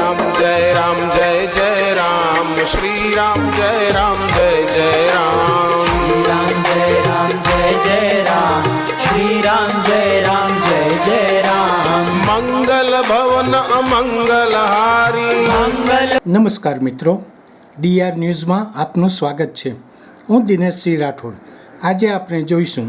રામ જય રામ જય જય રામ શ્રી રામ જય રામ જય જય રામ રામ જય રામ જય જય રામ શ્રી રામ જય રામ જય જય રામ મંગલ ભવન અમંગલ હારી મંગલ. નમસ્કાર મિત્રો, ડીઆર ન્યૂઝમાં આપનું સ્વાગત છે. હું દિનેશસિંહ રાઠોડ. આજે આપણે જોઈશું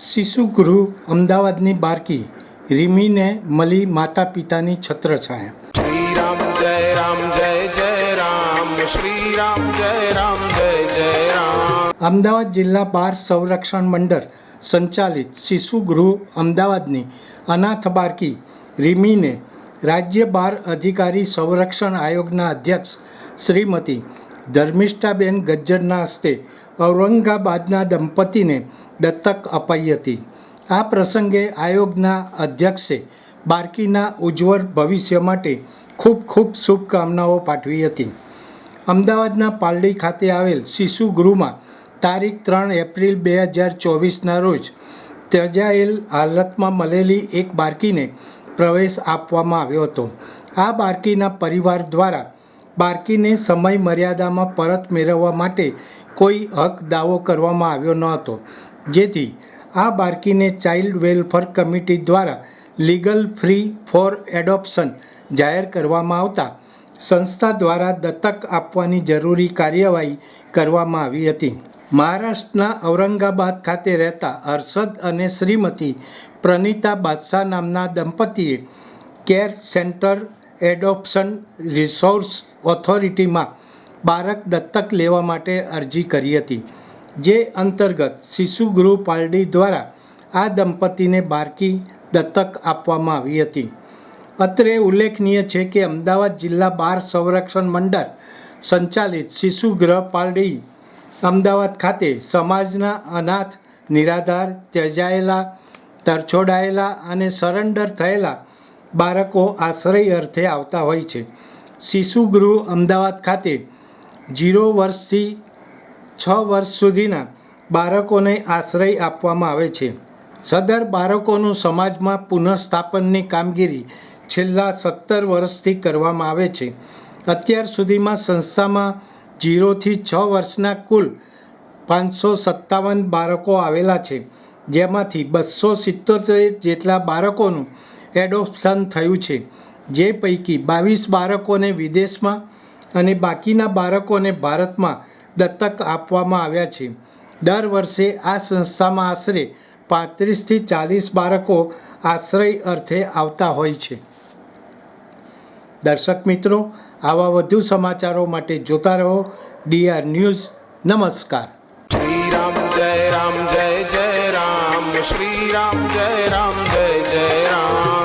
શિશુગૃહ અમદાવાદની બાળકી રીમીને મળી માતા પિતાની છત્રછાયા. શ્રી રામ જય રામ જય જય રામ શ્રી રામ જય રામ જય જય રામ. અમદાવાદ જિલ્લા બાળ સંરક્ષણ મંડળ સંચાલિત શિશુગૃહ અમદાવાદની અનાથ બાળકી રીમીને રાજ્ય બાળ અધિકારી સંરક્ષણ આયોગના અધ્યક્ષ શ્રીમતી ધર્મિષ્ઠાબેન ગજ્જરના હસ્તે ઔરંગાબાદના દંપતીને દત્તક અપાઈ હતી. આ પ્રસંગે આયોગના અધ્યક્ષે બાળકીના ઉજ્જવળ ભવિષ્ય માટે ખૂબ ખૂબ શુભકામનાઓ પાઠવી હતી. અમદાવાદના પાલડી ખાતે આવેલ શિશુગૃહમાં તારીખ 3 એપ્રિલ 2024ના રોજ ત્યજાયેલ હાલતમાં મળેલી એક બાળકીને પ્રવેશ આપવામાં આવ્યો હતો. આ બાળકીના પરિવાર દ્વારા બાળકીને સમય મર્યાદામાં પરત મેળવવા માટે કોઈ હક દાવો કરવામાં આવ્યો ન હતો, જેથી આ બાળકીને ચાઇલ્ડ વેલફેર કમિટી દ્વારા લીગલ ફ્રી ફોર એડોપ્શન જાહેર કરવામાં આવતા સંસ્થા દ્વારા દત્તક આપવાની જરૂરી કાર્યવાહી કરવામાં આવી હતી. મહારાષ્ટ્રના ઔરંગાબાદ ખાતે રહેતા હર્ષદ અને શ્રીમતી પ્રનીતા બાદશાહ નામના દંપતીએ કેર સેન્ટર એડોપ્શન રિસોર્સ ઓથોરિટીમાં બાળક દત્તક લેવા માટે અરજી કરી હતી, જે અંતર્ગત શિશુગૃહ પાલડી દ્વારા આ દંપતીને બાળકી દત્તક આપવામાં આવી હતી. અત્રે ઉલ્લેખનીય છે કે અમદાવાદ જિલ્લા બાળ સંરક્ષણ મંડળ સંચાલિત શિશુગૃહ પાલડી અમદાવાદ ખાતે સમાજના અનાથ, નિરાધાર, ત્યજાયેલા, તરછોડાયેલા અને સરેન્ડર થયેલા બાળકો આશ્રય અર્થે આવતા હોય છે. શિશુગૃહ અમદાવાદ ખાતે 0 વર્ષથી 6 વર્ષ સુધીના બાળકોને આશ્રય આપવામાં આવે છે. સદર બાળકોનું સમાજમાં પુનઃસ્થાપનની કામગીરી છેલ્લા 17 વર્ષથી કરવામાં આવે છે. અત્યાર સુધીમાં સંસ્થામાં 0થી 6 વર્ષના કુલ 557 બાળકો આવેલા છે, જેમાંથી 277 જેટલા બાળકોનું એડોપ્શન થયું છે, જે પૈકી 22 બાળકોને વિદેશમાં અને બાકીના બાળકોને ભારતમાં દત્તક આપવામાં આવ્યા છે. દર વર્ષે આ સંસ્થામાં આશરે 35થી 40 બાળકો આશ્રય અર્થે આવતા હોય છે. દર્શક મિત્રો, આવા વધુ સમાચારો માટે જોતા રહો ડીઆર ન્યૂઝ. નમસ્કાર. શ્રી રામ જય રામ જય જય રામ શ્રી રામ જય રામ જય જય રામ.